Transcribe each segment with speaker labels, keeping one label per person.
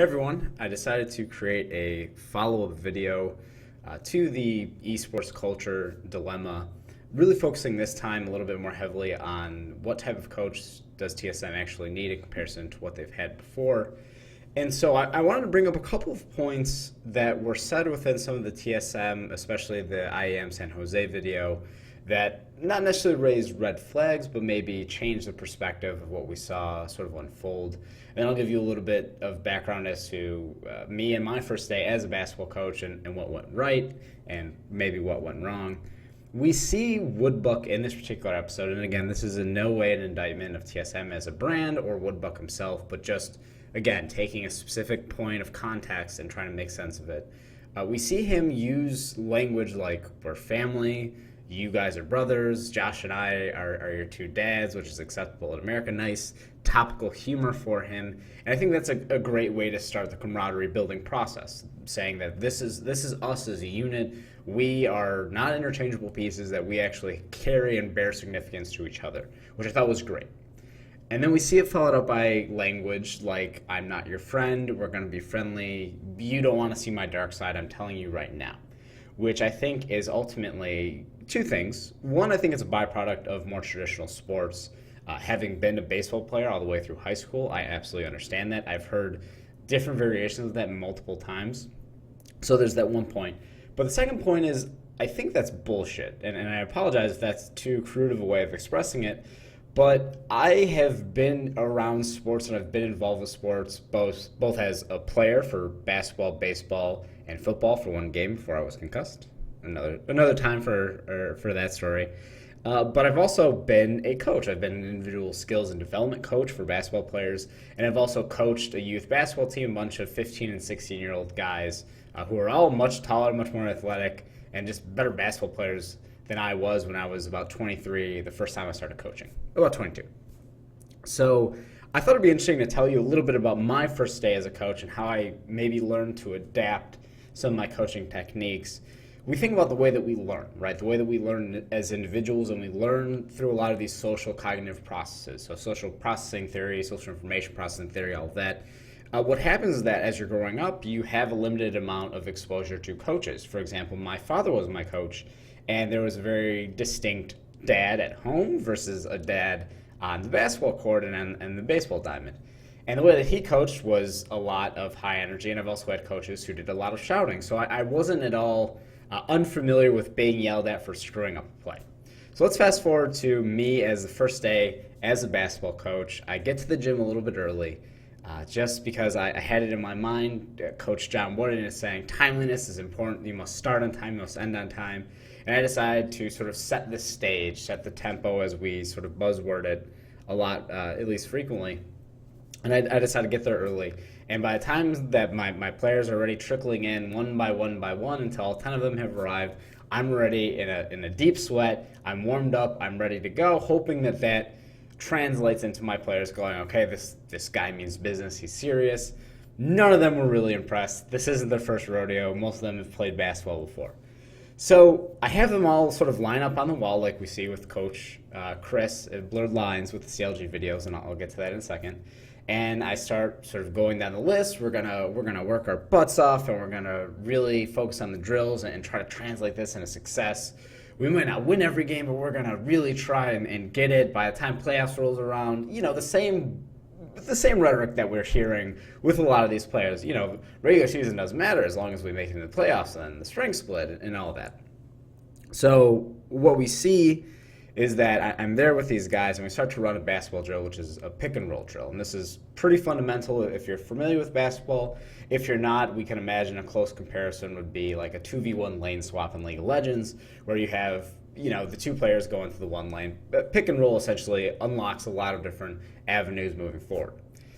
Speaker 1: Hey everyone, I decided to create a follow-up video to the esports culture dilemma, really focusing this time a little bit more heavily on what type of coach does TSM actually need in comparison to what they've had before. And so I wanted to bring up a couple of points that were said within some of the TSM, especially the IAM San Jose video, that not necessarily raised red flags, but maybe changed the perspective of what we saw sort of unfold. And I'll give you a little bit of background as to me and my first day as a basketball coach and what went right and maybe what went wrong. We see Woodbuck in this particular episode, and again, this is in no way an indictment of TSM as a brand or Woodbuck himself, but just, again, taking a specific point of context and trying to make sense of it. We see him use language like, we're family, you guys are brothers, Josh and I are your two dads, which is acceptable in America. Nice topical humor for him. And I think that's a great way to start the camaraderie building process, saying that this is us as a unit. We are not interchangeable pieces, that we actually carry and bear significance to each other, which I thought was great. And then we see it followed up by language like, I'm not your friend, we're going to be friendly, you don't want to see my dark side, I'm telling you right now, which I think is ultimately two things. One, I think it's a byproduct of more traditional sports. Having been a baseball player all the way through high school, I absolutely understand that. I've heard different variations of that multiple times. So there's that one point. But the second point is, I think that's bullshit. And I apologize if that's too crude of a way of expressing it. But I have been around sports and I've been involved with sports both as a player for basketball, baseball, and football for one game before I was concussed. Another time for that story. But I've also been a coach. I've been an individual skills and development coach for basketball players, and I've also coached a youth basketball team, a bunch of 15 and 16-year-old guys who are all much taller, much more athletic, and just better basketball players than I was when I was about 23 the first time I started coaching, about 22. So I thought it'd be interesting to tell you a little bit about my first day as a coach and how I maybe learned to adapt some of my coaching techniques. We think about the way that we learn, right? The way that we learn as individuals, and we learn through a lot of these social cognitive processes. So social processing theory, social information processing theory, all of that. What happens is that as you're growing up, you have a limited amount of exposure to coaches. For example, my father was my coach, and there was a very distinct dad at home versus a dad on the basketball court and the baseball diamond. And the way that he coached was a lot of high energy, and I've also had coaches who did a lot of shouting. So I wasn't at all unfamiliar with being yelled at for screwing up a play. So let's fast forward to me as the first day as a basketball coach. I get to the gym a little bit early just because I had it in my mind. Coach John Warden is saying timeliness is important. You must start on time, you must end on time. And I decided to sort of set the stage, set the tempo, as we sort of buzzword it a lot, at least frequently. And I decided to get there early. And by the time that my players are already trickling in one by one until all 10 of them have arrived, I'm already in a deep sweat. I'm warmed up. I'm ready to go, hoping that translates into my players going, okay, this guy means business. He's serious. None of them were really impressed. This isn't their first rodeo. Most of them have played basketball before. So I have them all sort of line up on the wall like we see with Coach Chris at Blurred Lines with the CLG videos, and I'll get to that in a second. And I start sort of going down the list. We're gonna work our butts off, and we're gonna really focus on the drills and try to translate this into success. We might not win every game, but we're gonna really try and get it. By the time playoffs rolls around, the same rhetoric that we're hearing with a lot of these players. Regular season doesn't matter as long as we make it into the playoffs and the string split and all that. So what we see is that I'm there with these guys, and we start to run a basketball drill, which is a pick and roll drill. And this is pretty fundamental if you're familiar with basketball. If you're not, we can imagine a close comparison would be like a 2v1 lane swap in League of Legends, where you have the two players going through the one lane. Pick and roll essentially unlocks a lot of different avenues moving forward.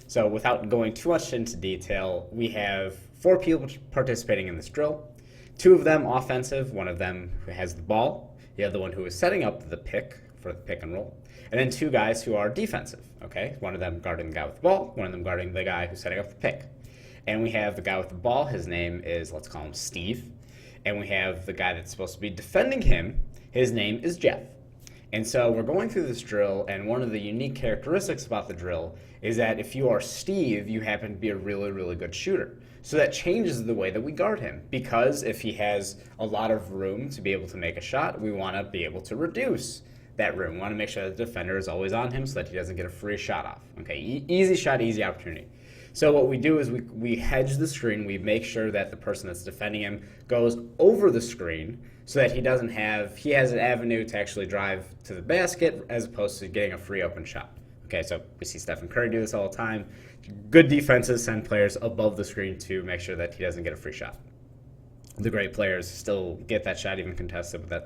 Speaker 1: So without going too much into detail, we have 4 people participating in this drill. 2 of them offensive, one of them who has the ball, the other one who is setting up the pick for the pick and roll, and then 2 guys who are defensive, okay? One of them guarding the guy with the ball, one of them guarding the guy who's setting up the pick. And we have the guy with the ball, his name is, let's call him Steve, and we have the guy that's supposed to be defending him, his name is Jeff. And so we're going through this drill, and one of the unique characteristics about the drill is that if you are Steve, you happen to be a really, really good shooter. So that changes the way that we guard him, because if he has a lot of room to be able to make a shot, we want to be able to reduce that room. We want to make sure that the defender is always on him so that he doesn't get a free shot off. Okay, easy shot, easy opportunity. So what we do is we hedge the screen. We make sure that the person that's defending him goes over the screen so that he has an avenue to actually drive to the basket as opposed to getting a free open shot. Okay, so we see Stephen Curry do this all the time. Good defenses send players above the screen to make sure that he doesn't get a free shot. The great players still get that shot even contested, but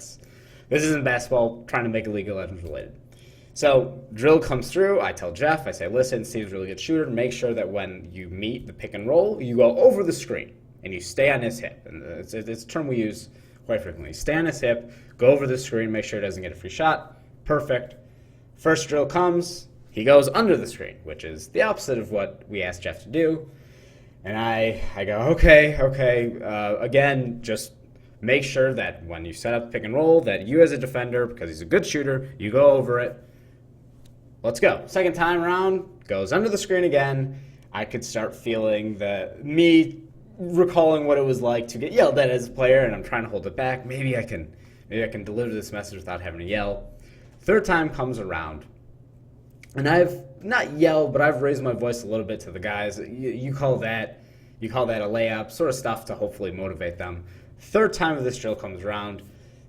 Speaker 1: this isn't basketball, trying to make it League of Legends related. So drill comes through, I tell Jeff, I say, listen, Steve's a really good shooter. Make sure that when you meet the pick and roll, you go over the screen and you stay on his hip. And it's a term we use quite frequently. Stay on his hip, go over the screen, make sure he doesn't get a free shot. Perfect. First drill comes, he goes under the screen, which is the opposite of what we asked Jeff to do. And I go, okay. Again, just make sure that when you set up pick and roll, that you as a defender, because he's a good shooter, you go over it. Let's go. Second time around, goes under the screen again. I could start feeling me recalling what it was like to get yelled at as a player, and I'm trying to hold it back. Maybe I can deliver this message without having to yell. Third time comes around, and I've not yelled, but I've raised my voice a little bit to the guys. You call that a layup, sort of stuff to hopefully motivate them. Third time of this drill comes around.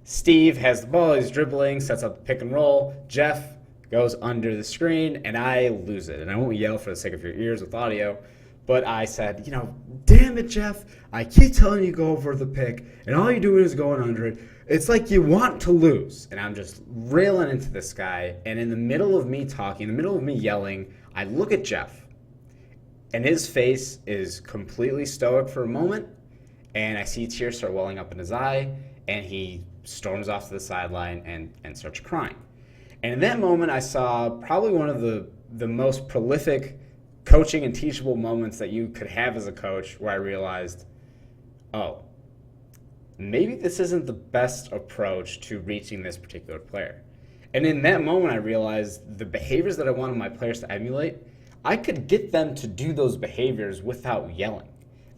Speaker 1: Steve has the ball, he's dribbling, sets up the pick and roll. Jeff goes under the screen, and I lose it. And I won't yell for the sake of your ears with audio, but I said, damn it, Jeff, I keep telling you go over the pick, and all you're doing is going under it. It's like you want to lose. And I'm just railing into this guy, and in the middle of me talking, in the middle of me yelling, I look at Jeff, and his face is completely stoic for a moment, and I see tears start welling up in his eye, and he storms off to the sideline and starts crying. And in that moment, I saw probably one of the most prolific coaching and teachable moments that you could have as a coach, where I realized, oh, maybe this isn't the best approach to reaching this particular player. And in that moment, I realized the behaviors that I wanted my players to emulate, I could get them to do those behaviors without yelling.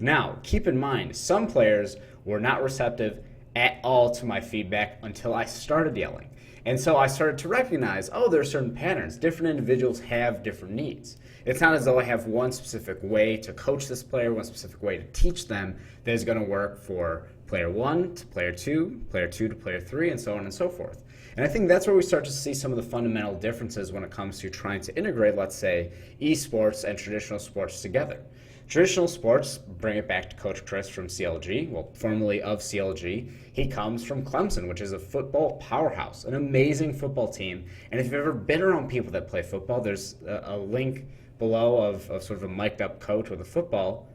Speaker 1: Now, keep in mind, some players were not receptive at all to my feedback until I started yelling. And so I started to recognize, there are certain patterns. Different individuals have different needs. It's not as though I have one specific way to coach this player, one specific way to teach them that is going to work for player 1 to player 2 to player 3, and so on and so forth. And I think that's where we start to see some of the fundamental differences when it comes to trying to integrate, let's say, eSports and traditional sports together. Traditional sports, bring it back to Coach Chris from CLG, formerly of CLG. He comes from Clemson, which is a football powerhouse, an amazing football team. And if you've ever been around people that play football, there's a link below of sort of a mic'd up coach with a football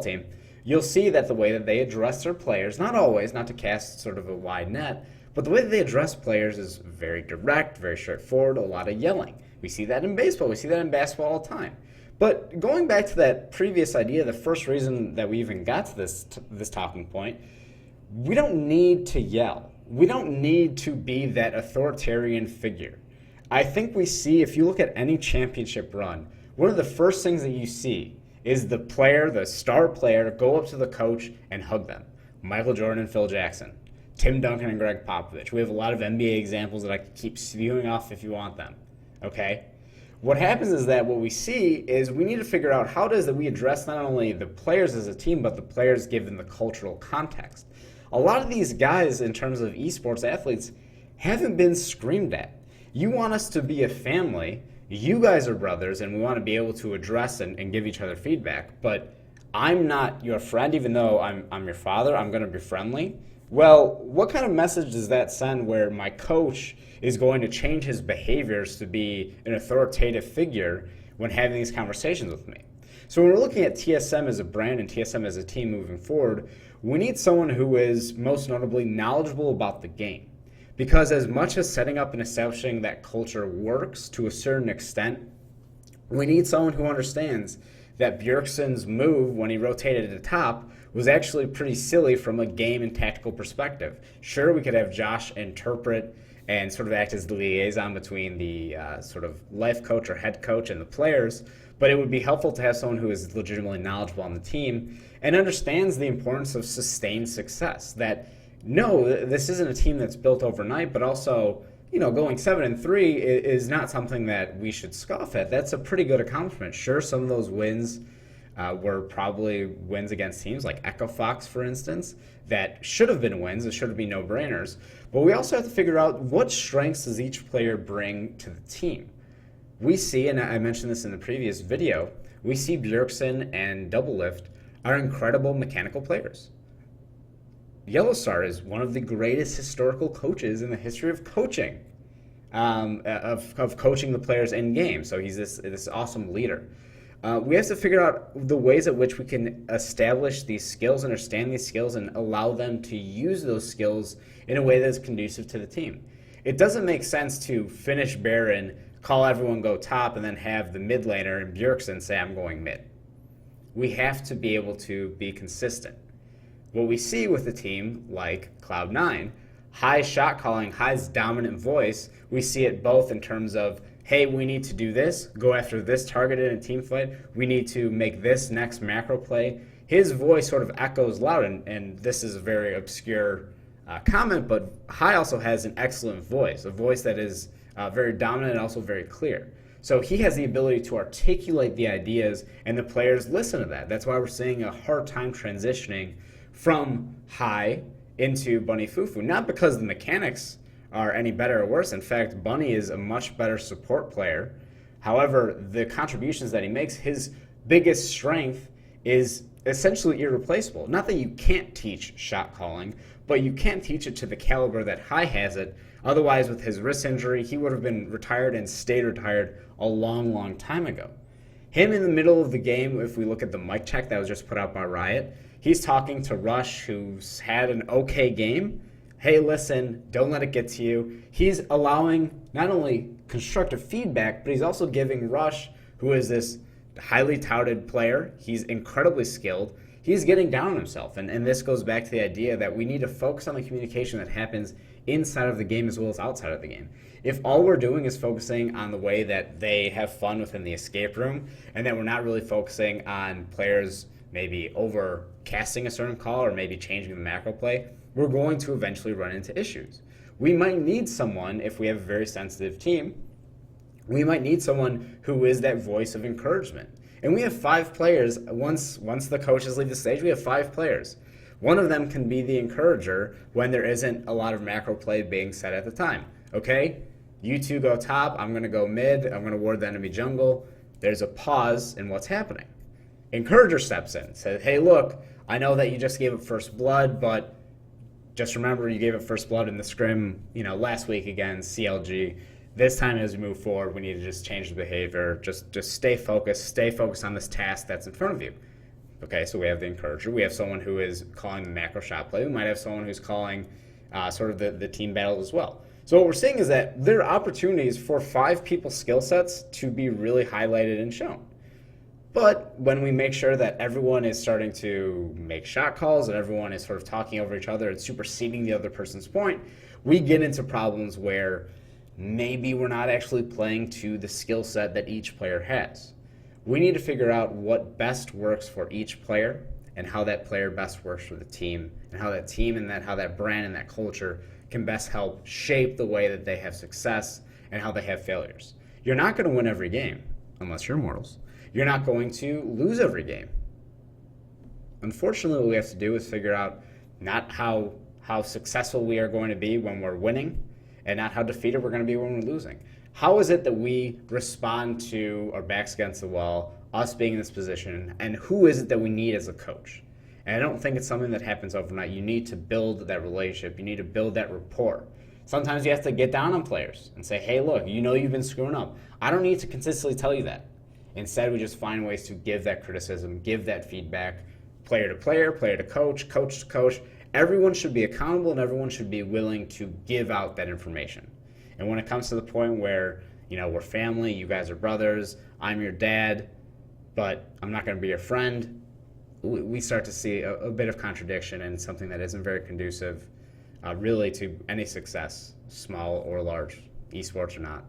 Speaker 1: team. You'll see that the way that they address their players, not always, not to cast sort of a wide net, but the way that they address players is very direct, very straightforward, a lot of yelling. We see that in baseball. We see that in basketball all the time. But going back to that previous idea, the first reason that we even got to this talking point, we don't need to yell. We don't need to be that authoritarian figure. I think we see, if you look at any championship run, one of the first things that you see is the star player, go up to the coach and hug them. Michael Jordan and Phil Jackson, Tim Duncan and Greg Popovich. We have a lot of NBA examples that I could keep spewing off if you want them. Okay? What happens is that what we see is we need to figure out how it is that we address not only the players as a team, but the players given the cultural context. A lot of these guys, in terms of esports athletes, haven't been screamed at. You want us to be a family. You guys are brothers, and we want to be able to address and give each other feedback. But I'm not your friend, even though I'm your father. I'm going to be friendly. Well, what kind of message does that send where my coach is going to change his behaviors to be an authoritative figure when having these conversations with me? So when we're looking at TSM as a brand and TSM as a team moving forward, we need someone who is most notably knowledgeable about the game. Because as much as setting up and establishing that culture works to a certain extent, we need someone who understands that Bjergsen's move when he rotated at the top was actually pretty silly from a game and tactical perspective. Sure, we could have Josh interpret and sort of act as the liaison between the sort of life coach or head coach and the players. But it would be helpful to have someone who is legitimately knowledgeable on the team and understands the importance of sustained success. That no, this isn't a team that's built overnight, but also, going 7-3 is not something that we should scoff at. That's a pretty good accomplishment. Sure, some of those wins were probably wins against teams like Echo Fox, for instance, that should have been wins. It should have been no-brainers. But we also have to figure out what strengths does each player bring to the team. We see, and I mentioned this in the previous video, we see Bjergsen and Doublelift are incredible mechanical players. Yellowstar is one of the greatest historical coaches in the history of coaching, of coaching the players in game. So he's this awesome leader. We have to figure out the ways at which we can establish these skills, understand these skills, and allow them to use those skills in a way that's conducive to the team. It doesn't make sense to finish Baron, call everyone go top, and then have the mid laner and Bjergsen say, I'm going mid. We have to be able to be consistent. What we see with a team like Cloud9, high shot calling, high dominant voice, we see it both in terms of, hey, we need to do this, go after this target in a team fight, we need to make this next macro play. His voice sort of echoes loud, and this is a very obscure comment, but High also has an excellent voice, a voice that is very dominant and also very clear. So he has the ability to articulate the ideas, and the players listen to that. That's why we're seeing a hard time transitioning from High into Bunny Fufu. Not because the mechanics are any better or worse. In fact, Bunny is a much better support player. However, the contributions that he makes, his biggest strength is essentially irreplaceable. Not that you can't teach shot calling, but you can't teach it to the caliber that High has it. Otherwise, with his wrist injury, he would have been retired and stayed retired a long, long time ago. Him in the middle of the game, if we look at the mic check that was just put out by Riot, he's talking to Rush, who's had an okay game. Hey, listen, don't let it get to you. He's allowing not only constructive feedback, but he's also giving Rush, who is this highly touted player, he's incredibly skilled, he's getting down on himself. And this goes back to the idea that we need to focus on the communication that happens inside of the game as well as outside of the game. If all we're doing is focusing on the way that they have fun within the escape room, and that we're not really focusing on players maybe overcasting a certain call or maybe changing the macro play, we're going to eventually run into issues. We might need someone, if we have a very sensitive team, we might need someone who is that voice of encouragement. And we have 5 players. Once the coaches leave the stage, we have 5 players. One of them can be the encourager when there isn't a lot of macro play being said at the time. Okay, you two go top, I'm going to go mid, I'm going to ward the enemy jungle. There's a pause in what's happening. Encourager steps in, says, hey, look, I know that you just gave it first blood, but just remember you gave it first blood in the scrim, last week against CLG. This time as we move forward, we need to just change the behavior. Just stay focused on this task that's in front of you. Okay, so we have the encourager. We have someone who is calling the macro shot play. We might have someone who's calling sort of the team battle as well. So what we're seeing is that there are opportunities for 5 people's skill sets to be really highlighted and shown. But when we make sure that everyone is starting to make shot calls and everyone is sort of talking over each other and superseding the other person's point, we get into problems where maybe we're not actually playing to the skill set that each player has. We need to figure out what best works for each player and how that player best works for the team, and how that team and how that brand and that culture can best help shape the way that they have success and how they have failures. You're not going to win every game unless you're immortals. You're not going to lose every game. Unfortunately, what we have to do is figure out not how successful we are going to be when we're winning, and not how defeated we're going to be when we're losing. How is it that we respond to our backs against the wall, us being in this position, and who is it that we need as a coach? And I don't think it's something that happens overnight. You need to build that relationship. You need to build that rapport. Sometimes you have to get down on players and say, hey, look, you've been screwing up. I don't need to consistently tell you that. Instead, we just find ways to give that criticism, give that feedback, player to player, player to coach, coach to coach. Everyone should be accountable, and everyone should be willing to give out that information. And when it comes to the point where, we're family, you guys are brothers, I'm your dad, but I'm not going to be your friend, we start to see a bit of contradiction and something that isn't very conducive really to any success, small or large, esports or not.